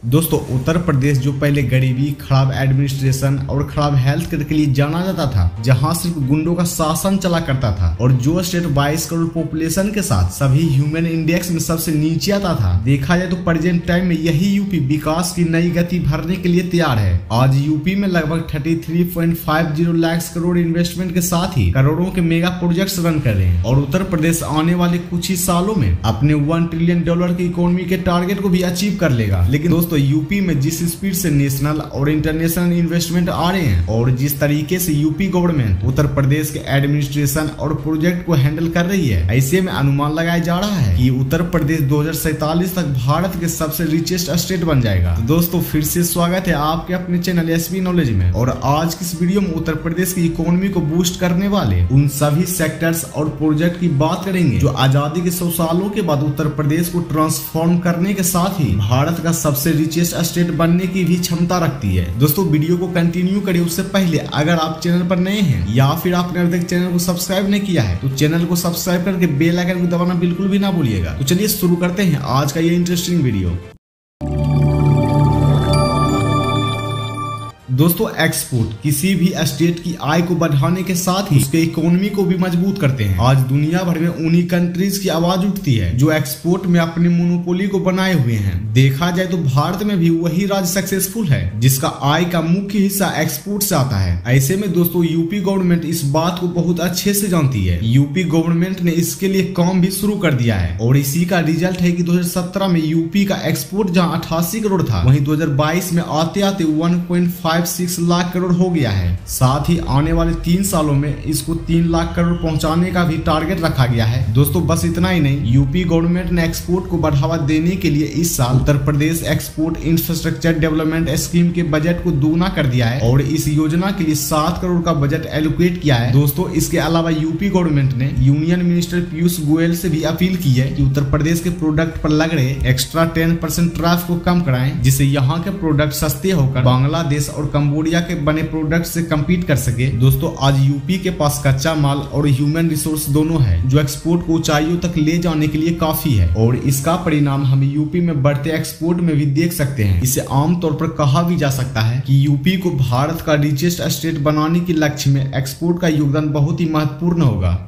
दोस्तों उत्तर प्रदेश जो पहले गरीबी, खराब एडमिनिस्ट्रेशन और खराब हेल्थ केयर के लिए जाना जाता था, जहां सिर्फ गुंडों का शासन चला करता था और जो स्टेट 22 करोड़ पॉपुलेशन के साथ सभी ह्यूमन इंडेक्स में सबसे नीचे आता था, देखा जाए तो प्रेजेंट टाइम में यही यूपी विकास की नई गति भरने के लिए तैयार है। आज यूपी में लगभग 33.50 लाख करोड़ इन्वेस्टमेंट के साथ ही करोड़ों के मेगा प्रोजेक्ट्स रन कर रहे हैं और उत्तर प्रदेश आने वाले कुछ ही सालों में अपने $1 ट्रिलियन की इकोनॉमी के टारगेट को भी अचीव कर लेगा। लेकिन दोस्तों यूपी में जिस स्पीड से नेशनल और इंटरनेशनल इन्वेस्टमेंट आ रहे हैं और जिस तरीके से यूपी गवर्नमेंट उत्तर प्रदेश के एडमिनिस्ट्रेशन और प्रोजेक्ट को हैंडल कर रही है, ऐसे में अनुमान लगाया जा रहा है कि उत्तर प्रदेश 2047 तक भारत के सबसे रिचेस्ट स्टेट बन जाएगा। तो दोस्तों फिर से स्वागत है आपके अपने चैनल एसबी नॉलेज में, और आज की इस वीडियो में उत्तर प्रदेश की इकोनॉमी को बूस्ट करने वाले उन सभी सेक्टर्स और प्रोजेक्ट की बात करेंगे जो आजादी के 100 सालों के बाद उत्तर प्रदेश को ट्रांसफॉर्म करने के साथ ही भारत का सबसे रिचेस्ट स्टेट बनने की भी क्षमता रखती है। दोस्तों वीडियो को कंटिन्यू करें उससे पहले अगर आप चैनल पर नए हैं या फिर आपने अभी तक चैनल को सब्सक्राइब नहीं किया है तो चैनल को सब्सक्राइब करके बेल आइकन को दबाना बिल्कुल भी ना भूलिएगा। तो चलिए शुरू करते हैं आज का ये इंटरेस्टिंग वीडियो। दोस्तों एक्सपोर्ट किसी भी स्टेट की आय को बढ़ाने के साथ ही उसके इकोनॉमी को भी मजबूत करते हैं। आज दुनिया भर में उन्हीं कंट्रीज की आवाज उठती है जो एक्सपोर्ट में अपनी मोनोपोली को बनाए हुए हैं। देखा जाए तो भारत में भी वही राज्य सक्सेसफुल है जिसका आय का मुख्य हिस्सा एक्सपोर्ट से आता है। ऐसे में दोस्तों यूपी गवर्नमेंट इस बात को बहुत अच्छे से जानती है। यूपी गवर्नमेंट ने इसके लिए काम भी शुरू कर दिया है और इसी का रिजल्ट है कि 2017 में यूपी का एक्सपोर्ट जहां 88 करोड़ था, वहीं 2022 में आते आते 1.56 लाख करोड़ हो गया है। साथ ही आने वाले 3 सालों में इसको 3 लाख करोड़ पहुंचाने का भी टारगेट रखा गया है। दोस्तों बस इतना ही नहीं, यूपी गवर्नमेंट ने एक्सपोर्ट को बढ़ावा देने के लिए इस साल Uttar Pradesh export infrastructure development scheme के बजट को दोगुना कर दिया है और इस योजना के लिए 7 करोड़ का बजट एलोकेट किया है। दोस्तों इसके अलावा यूपी गवर्नमेंट ने यूनियन मिनिस्टर पीयूष गोयल से भी अपील की है कि उत्तर प्रदेश के प्रोडक्ट पर लग रहे एक्स्ट्रा 10% टैरिफ को कम कराएं, जिससे यहाँ के प्रोडक्ट सस्ते होकर बांग्लादेश और कंबोडिया के बने प्रोडक्ट से compete कर सके। दोस्तों आज यूपी के पास कच्चा माल और ह्यूमन रिसोर्स दोनों है जो एक्सपोर्ट को ऊंचाइयों तक ले जाने के लिए काफी है और इसका परिणाम हम यूपी में बढ़ते एक्सपोर्ट में भी देख सकते हैं। इसे आमतौर पर कहा भी जा सकता है कि यूपी को भारत का रिचेस्ट स्टेट बनाने के लक्ष्य में एक्सपोर्ट का योगदान बहुत ही महत्वपूर्ण होगा।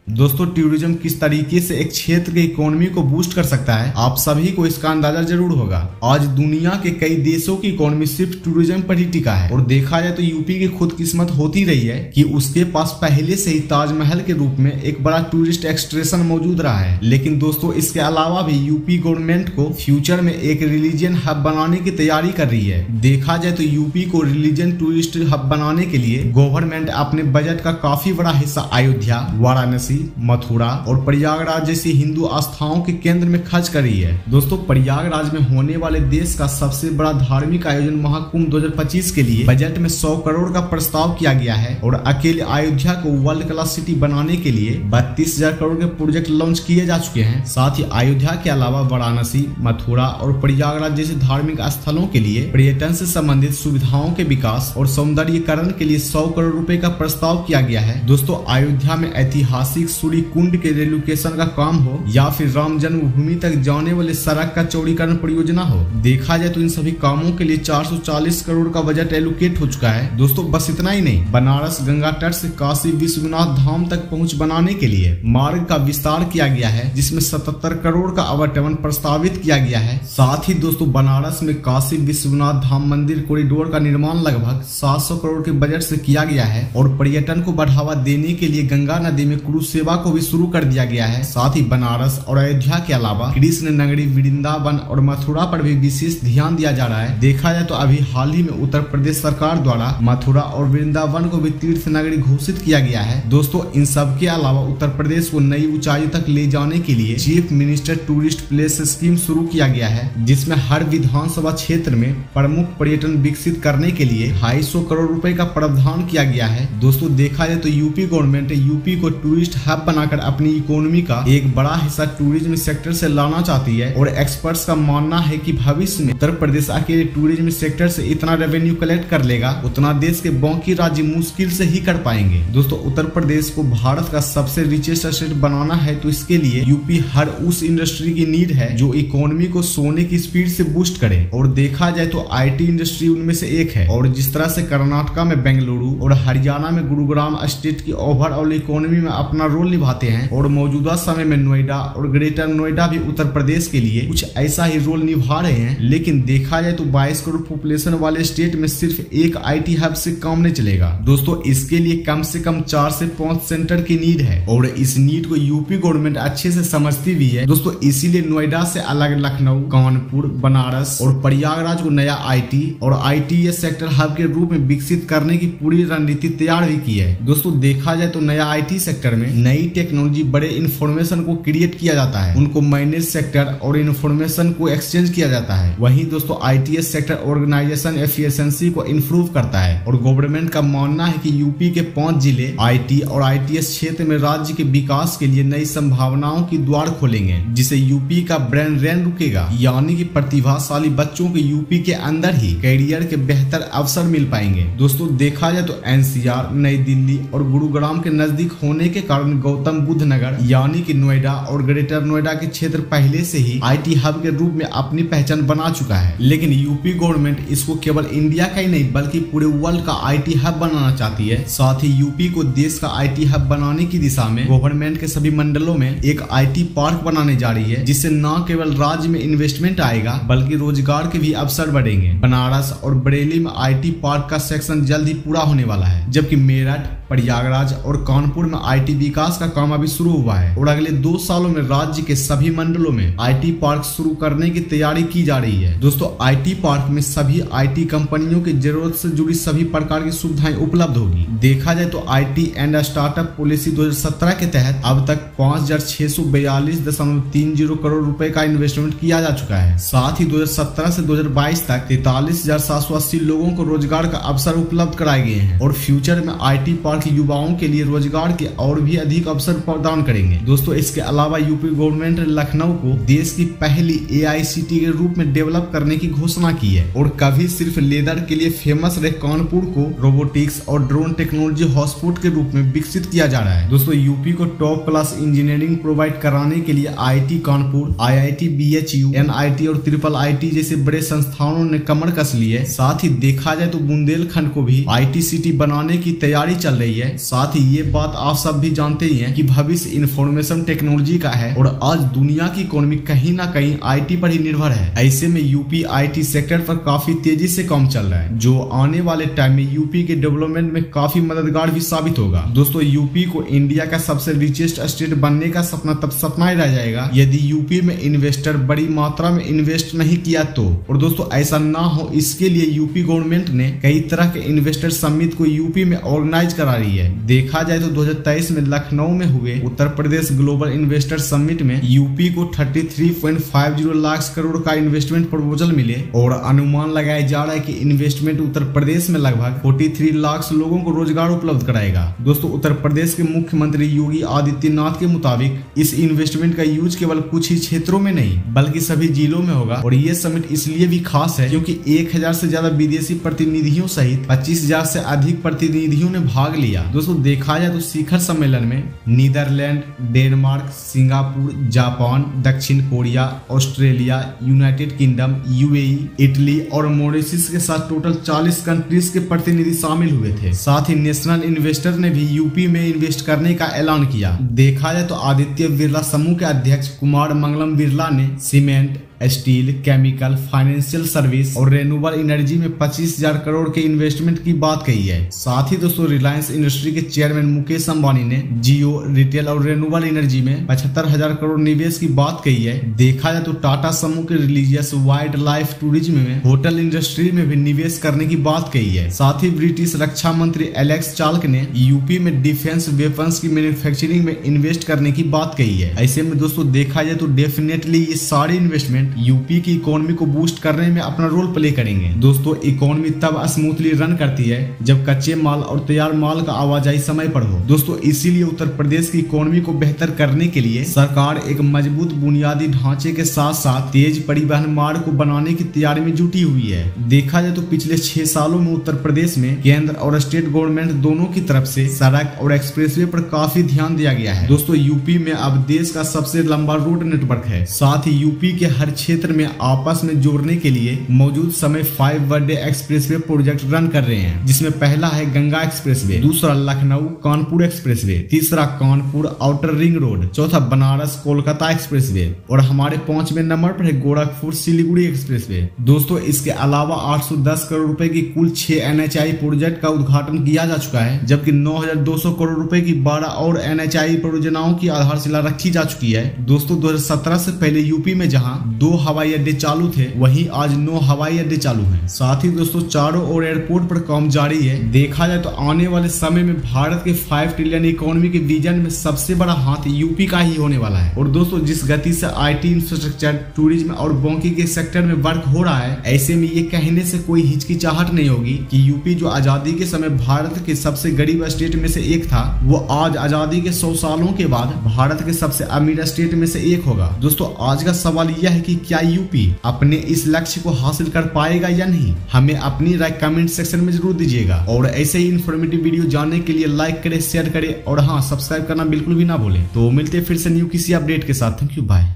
दोस्तों टूरिज्म किस तरीके से एक क्षेत्र के इकोनॉमी को बूस्ट कर सकता है, आप सभी को इसका अंदाजा जरूर होगा। आज दुनिया के कई देशों की इकोनॉमी सिर्फ टूरिज्म पर ही टिका है और देखा जाए तो यूपी की खुद किस्मत होती रही है कि उसके पास पहले से ही ताजमहल के रूप में एक बड़ा टूरिस्ट एक्सट्रेशन मौजूद रहा है। लेकिन दोस्तों इसके अलावा भी यूपी गवर्नमेंट को फ्यूचर में एक रिलीजियन हब बनाने की तैयारी कर रही है। देखा जाए तो यूपी को रिलीजियन टूरिस्ट हब बनाने के लिए गवर्नमेंट अपने बजट का काफी बड़ा हिस्सा अयोध्या, वाराणसी, मथुरा और प्रयागराज जैसी हिंदू आस्थाओं के केंद्र में खर्च कर रही है। दोस्तों प्रयागराज में होने वाले देश का सबसे बड़ा धार्मिक आयोजन महाकुंभ 2025 के लिए बजट में 100 करोड़ का प्रस्ताव किया गया है और अकेले अयोध्या को वर्ल्ड क्लास सिटी बनाने के लिए 32,000 करोड़ के प्रोजेक्ट लॉन्च किए जा चुके हैं। साथ ही अयोध्या के अलावा वाराणसी, मथुरा और प्रयागराज जैसे धार्मिक स्थलों के लिए पर्यटन से संबंधित सुविधाओं के विकास और सौंदर्यीकरण के लिए 100 करोड़ रुपए का प्रस्ताव किया गया है। दोस्तों अयोध्या में ऐतिहासिक सूर्य कुंड के रेलोकेशन का काम हो या फिर राम जन्मभूमि तक जाने वाले सड़क का चौड़ीकरण परियोजना हो, देखा जाए तो इन सभी कामों के लिए 440 करोड़ का बजट एलोकेट हो चुका है। दोस्तों बस इतना ही नहीं, बनारस गंगा तट से काशी विश्वनाथ धाम तक पहुंच बनाने के लिए मार्ग का विस्तार किया गया है जिसमें 77 करोड़ का आवंटन प्रस्तावित किया गया है। साथ ही दोस्तों बनारस में काशी विश्वनाथ धाम मंदिर कॉरिडोर का निर्माण लगभग 700 करोड़ के बजट से किया गया है और पर्यटन को बढ़ावा देने के लिए गंगा नदी में क्रूज सेवा को भी शुरू कर दिया गया है। साथ ही बनारस और अयोध्या के अलावा कृष्ण नगरी, वृंदावन और मथुरा पर भी विशेष ध्यान दिया जा रहा है। देखा जाए तो अभी हाल ही में उत्तर प्रदेश सरकार द्वारा मथुरा और वृंदावन को भी तीर्थ नगरी घोषित किया गया है। दोस्तों इन सब के अलावा उत्तर प्रदेश को नई ऊंचाई तक ले जाने के लिए chief minister tourist place scheme शुरू किया गया है जिसमें हर विधानसभा क्षेत्र में प्रमुख पर्यटन विकसित करने के लिए 250 करोड़ रुपए का प्रावधान किया गया है। दोस्तों देखा जाए तो यूपी गवर्नमेंट यूपी को टूरिस्ट हब बनाकर अपनी इकोनॉमी का एक बड़ा हिस्सा टूरिज्म सेक्टर से लाना चाहती है। और एक्सपर्ट्स का मानना है कि भविष्य में उत्तर प्रदेश अकेले टूरिज्म सेक्टर से इतना रेवेन्यू कलेक्ट कर लेगा उतना देश के बाकी राज्य मुश्किल से ही कर पाएंगे। दोस्तों, उत्तर प्रदेश को भारत का सबसे रिचेस्ट स्टेट बनाना है तो इसके लिए यूपी हर उस इंडस्ट्री की नीड है जो इकोनॉमी को सोने की स्पीड से बूस्ट करे। और देखा जाए तो आईटी इंडस्ट्री उनमें से एक है। और जिस तरह से कर्नाटका में बेंगलुरु और हरियाणा में गुरुग्राम स्टेट की ओवरऑल इकोनॉमी में अपना रोल निभाते हैं और मौजूदा समय में नोएडा और ग्रेटर नोएडा भी उत्तर प्रदेश के लिए कुछ ऐसा ही रोल निभा रहे हैं। लेकिन देखा जाए तो 22 करोड़ पॉपुलेशन वाले स्टेट में सिर्फ एक आईटी हब से काम नहीं चलेगा। दोस्तों, इसके लिए कम से कम 4 से 5 सेंटर की नीड है और इस नीड को यूपी गवर्नमेंट अच्छे से समझती भी है। दोस्तों, इसीलिए नोएडा से अलग लखनऊ, कानपुर, बनारस और प्रयागराज को नया आईटी और आईटीएस सेक्टर हब के रूप में विकसित करने की पूरी रणनीति तैयार भी की है। दोस्तों, देखा जाए तो नया आईटी सेक्टर में नई टेक्नोलॉजी, बड़े इंफॉर्मेशन को क्रिएट किया जाता है, उनको मैनेज सेक्टर और इंफॉर्मेशन को एक्सचेंज किया जाता है। वहीं दोस्तों आईटीएस सेक्टर ऑर्गेनाइजेशन एफिशिएंसी को इंप्रूव करता है। और गवर्नमेंट का मानना है कि यूपी के 5 जिले आईटी और आईटीएस क्षेत्र में राज्य के विकास के लिए नई संभावनाओं की द्वार खोलेंगे, जिसे यूपी का ब्रेन रेन रुकेगा। यानी कि प्रतिभाशाली बच्चों के यूपी के अंदर ही करियर के बेहतर अवसर मिल पाएंगे। दोस्तों, देखा जाए तो एनसीआर, नई दिल्ली और गुरुग्राम के नजदीक होने के कारण गौतम बुद्ध नगर यानी कि नोएडा और ग्रेटर नोएडा के क्षेत्र पहले से ही आईटी हब के रूप में अपनी पहचान बना चुका है। लेकिन यूपी गवर्नमेंट इसको केवल इंडिया का ही नहीं बल्कि पूरे वर्ल्ड का आईटी हब बनाना चाहती है। साथ ही यूपी को देश का आईटी हब बनाने की दिशा में गवर्नमेंट के सभी मंडलों में एक आईटी पार्क बनाने जा रही है, जिससे न केवल राज्य में इन्वेस्टमेंट आएगा बल्कि रोजगार के भी अवसर बढ़ेंगे। बनारस और बरेली में आईटी पार्क का सेक्शन जल्द ही पूरा होने वाला है, जबकि मेरठ, प्रयागराज और कानपुर में आईटी विकास का काम अभी शुरू हुआ है। और अगले 2 सालों में राज्य के सभी मंडलों में आईटी पार्क शुरू करने की तैयारी की जा रही है। दोस्तों, आईटी पार्क में सभी आईटी कंपनियों की जरूरत से जुड़ी सभी प्रकार की सुविधाएं उपलब्ध होगी। देखा जाए तो आईटी एंड स्टार्टअप पॉलिसी 2017 के तहत अब तक 5642.30 करोड़ रुपए का इन्वेस्टमेंट किया जा चुका है। साथ ही 2017 से 2022 तक 43,780 लोगों को रोजगार का अवसर उपलब्ध कराए गए हैं। और फ्यूचर में आईटी पार्क युवाओं के लिए रोजगार के और भी अधिक अवसर प्रदान करेंगे। दोस्तों, इसके अलावा यूपी गवर्नमेंट ने लखनऊ को देश की पहली एआईसीटी के रूप में डेवलप करने की घोषणा की है। और कभी सिर्फ लेदर के लिए फेमस रहे कानपुर को रोबोटिक्स और ड्रोन टेक्नोलॉजी हॉटस्पॉट के रूप में विकसित किया जा रहा है। दोस्तों, यूपी को टॉप क्लास इंजीनियरिंग प्रोवाइड कराने के लिए IIT Kanpur, IIT BHU, NIT और ट्रिपल आईटी जैसे बड़े संस्थानों ने कमर कस ली है। साथ ही देखा जाए तो बुंदेलखंड को भी आईटी सिटी बनाने की तैयारी चल रही है। साथ ही ये बात आप सब भी जानते ही हैं कि भविष्य इंफॉर्मेशन टेक्नोलॉजी का है और आज दुनिया की इकोनॉमी कहीं ना कहीं आईटी पर ही निर्भर है। ऐसे में यूपी आईटी सेक्टर पर काफी तेजी से काम चल रहा है, जो आने वाले टाइम में यूपी के डेवलपमेंट में काफी मददगार भी साबित होगा। दोस्तों, यूपी को इंडिया का सबसे रिचेस्ट स्टेट बनने का सपना तब सपना ही रह जाएगा यदि यूपी में इन्वेस्टर बड़ी मात्रा में इन्वेस्ट नहीं किया तो। और दोस्तों, ऐसा ना हो इसके लिए यूपी गवर्नमेंट ने कई तरह के इन्वेस्टर समिट को यूपी में ऑर्गेनाइज करा रही है। देखा जाए तो 2023 में लखनऊ में हुए Uttar Pradesh global investor summit में यूपी को 33.50 लाख करोड़ का इन्वेस्टमेंट प्रपोजल मिले और अनुमान लगाया जा रहा है कि इन्वेस्टमेंट उत्तर प्रदेश में लगभग 43 लाख लोगों को रोजगार उपलब्ध कराएगा। दोस्तों, उत्तर प्रदेश के मुख्यमंत्री योगी आदित्यनाथ के मुताबिक इस इन्वेस्टमेंट का यूज केवल कुछ ही क्षेत्रों में नहीं बल्कि सभी जिलों में होगा। और ये समिट इसलिए भी खास है क्योंकि 1000 से ज्यादा विदेशी प्रतिनिधियों सहित 25,000 से अधिक प्रतिनिधियों ने भाग लिया। दोस्तों, देखा जाए तो शिखर सम्मेलन में नीदरलैंड, डेनमार्क, सिंगापुर, जापान, दक्षिण Korea, Australia, United kingdom, UAE, Italy और मॉरिशस के साथ टोटल 40 कंट्रीज के प्रतिनिधि शामिल हुए थे। साथ ही नेशनल इन्वेस्टर ने भी यूपी में इन्वेस्ट करने का ऐलान किया। देखा जाए तो आदित्य बिरला समूह के अध्यक्ष कुमार मंगलम बिरला ने cement, steel, chemical, financial service और रेन्यूएबल एनर्जी में 25,000 करोड़ के इन्वेस्टमेंट की बात कही है। साथ ही दोस्तों, रिलायंस इंडस्ट्री के चेयरमैन मुकेश अंबानी ने जियो, रिटेल और रेन्यूएबल एनर्जी में 75,000 करोड़ निवेश की बात कही है। देखा जाए तो टाटा समूह के रिलीजियस वाइल्ड लाइफ टूरिज्म में होटल इंडस्ट्री में भी निवेश करने की बात कही है। साथ ही ब्रिटिश रक्षा मंत्री एलेक्स चाल्क ने यूपी में डिफेंस वेपन्स की मैन्युफैक्चरिंग में इन्वेस्ट करने की बात कही है। ऐसे में दोस्तों, देखा जाए तो डेफिनेटली ये सारे इन्वेस्टमेंट यूपी की इकोनॉमी को बूस्ट करने में अपना रोल प्ले करेंगे। दोस्तों, इकोनॉमी तब स्मूथली रन करती है जब कच्चे माल और तैयार माल का आवाजाही समय पर हो। दोस्तों, इसीलिए उत्तर प्रदेश की इकोनॉमी को बेहतर करने के लिए सरकार एक मजबूत बुनियादी ढांचे के साथ साथ तेज परिवहन मार्ग को बनाने की तैयारी में जुटी हुई है। देखा जाए तो पिछले 6 सालों में उत्तर प्रदेश में केंद्र और स्टेट गवर्नमेंट दोनों की तरफ से सड़क और एक्सप्रेसवे पर काफी ध्यान दिया गया है। दोस्तों, यूपी में अब देश का सबसे लंबा रोड नेटवर्क है। साथ ही यूपी के हर क्षेत्र में आपस में जोड़ने के लिए मौजूद समय 5 वे एक्सप्रेसवे प्रोजेक्ट रन कर रहे हैं, जिसमें पहला है गंगा एक्सप्रेसवे, दूसरा लखनऊ कानपुर एक्सप्रेसवे, तीसरा कानपुर आउटर रिंग रोड, चौथा बनारस कोलकाता एक्सप्रेसवे और हमारे 5वें नंबर पर है गोरखपुर सिलीगुड़ी एक्सप्रेसवे। दोस्तों, इसके अलावा 810 करोड़ रुपए की कुल 6 NHI प्रोजेक्ट का उद्घाटन किया जा चुका है, जबकि 9,200 करोड़ रुपए की 12 और NHI परियोजनाओं की आधारशिला रखी जा चुकी है। दोस्तों, 2017 से पहले यूपी में जहां 2 हवाई अड्डे चालू थे, वहीं आज 9 हवाई अड्डे चालू हैं। साथ ही दोस्तों, चारों ओर एयरपोर्ट पर काम जारी है। देखा जाए तो आने वाले समय में भारत के 5 ट्रिलियन इकोनॉमी के विजन में सबसे बड़ा हाथ यूपी का ही होने वाला है। और दोस्तों, जिस गति से IT इंफ्रास्ट्रक्चर, टूरिज्म और बाकी के सेक्टर में वर्क हो रहा है, ऐसे में ये कहने से कोई हिचकिचाहट नहीं होगी कि यूपी जो आजादी के समय भारत के सबसे गरीब स्टेट में से एक था, वो आज आजादी के 100 सालों के बाद भारत के सबसे अमीर स्टेट में से एक होगा। दोस्तों, आज का सवाल यह है कि क्या यूपी अपने इस लक्ष्य को हासिल कर पाएगा या नहीं। हमें अपनी राय कमेंट सेक्शन में जरूर दीजिएगा और ऐसे ही इन्फॉर्मेटिव वीडियो जानने के लिए लाइक करें, शेयर करें और हाँ, सब्सक्राइब करना बिल्कुल भी ना भूलें। तो मिलते हैं फिर से न्यू किसी अपडेट के साथ। Thank you, bye.